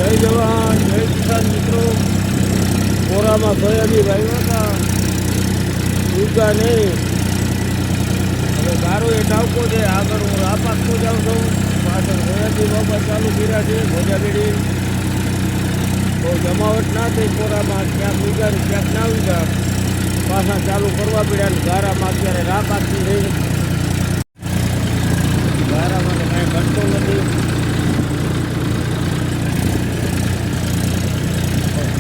જય જવાન જય કિસાન મિત્રો. કોરામાં સોયાબીન વાવ્યા હતા, ઉગા નહીં. હવે ગારો એ ટાવકો છે. આગળ હું રાપ આપતો જાઉં છું, પાછળ સોયાબીન બાપા ચાલુ કર્યા છે. ભોજાબીડી બહુ જમાવટ ના થઈ કોરામાં, ક્યાંક ઉગા ને ક્યાંક ના ઉગા. પાછા ચાલુ કરવા પડ્યા ને ગારામાં અત્યારે રાપ આપતી રહી. ગારામાં તો કાંઈ ઘટતો નથી.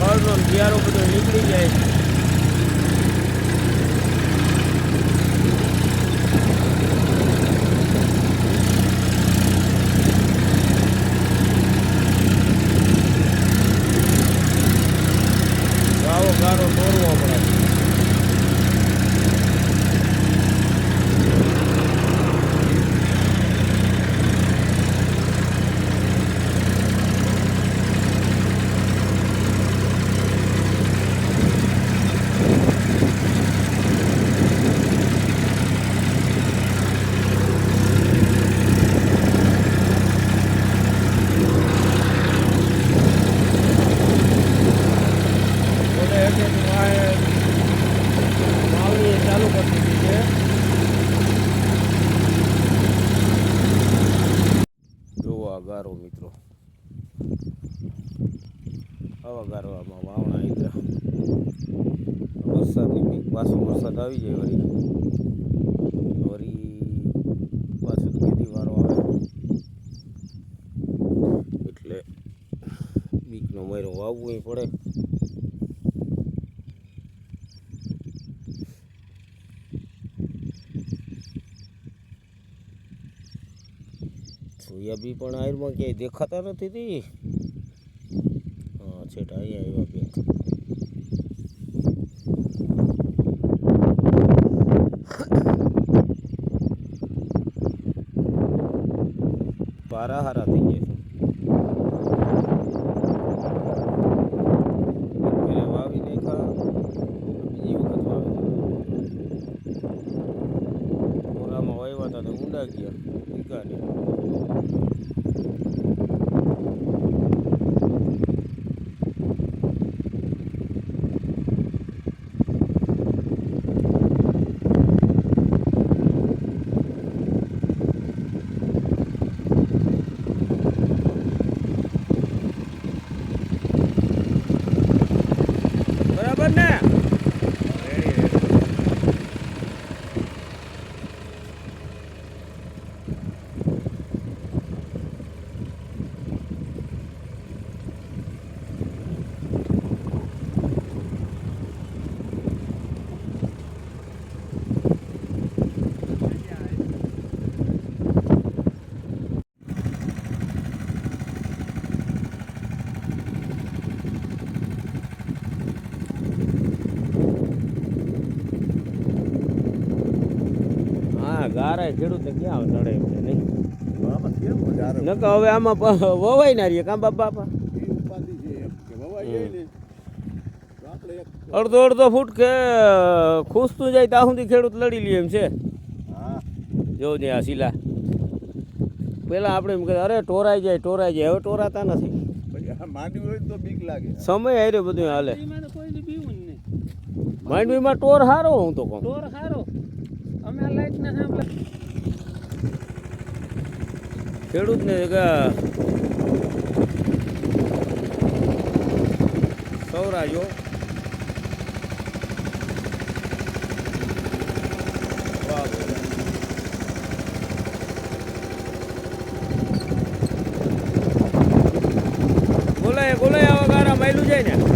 ફળનો બિયારો બધો નીકળી જાય. ગાવો ગારો દોરવો પડે. ચાલુ કરી દીધી છે. જોવો આ ગારો મિત્રો, આવા ગારો આમાં વાવણા આવી ગયા. વરસાદની બીક, પાછો વરસાદ આવી જાય વળી પાછો ખેતી વારો આવે એટલે બીકનો મયરો વાવવું પડે. સોયાબીન પણ આયરમાં ક્યાંય દેખાતા નથી તી. હા છેટા અહીંયા આવ્યા બે. પારા હારા થઈ ગયા છે. વાવી નાખા, બીજી વખત વાવી. મોરામાં વાવ્યા હતા તો ઊંડા ગયા વીઘાને. બરાબર ને? ગારા ખેડૂત ક્યાં નડે એમને નહીં. હવે આમાં વવાઈ ના રહીએ કાં બાપા. અડધો અડધો ફૂટ કે ખૂસતું જાય ત્યાં સુધી ખેડૂત લડી લે એમ છે. જોઉં ને આ શીલા પેલા આપણે એમ કહેતા અરે ટોરાઈ જાય. હવે ટોરાતા નથી. સમય હાર્યો બધું હાલે. માંડવીમાં ટોર હારો. હું તો કહું ટોર હારો. અમે લાઈટ ના સાંભળે ખેડૂતને સૌરાજો બોલાય આવા ગારા માયલું જાય ને.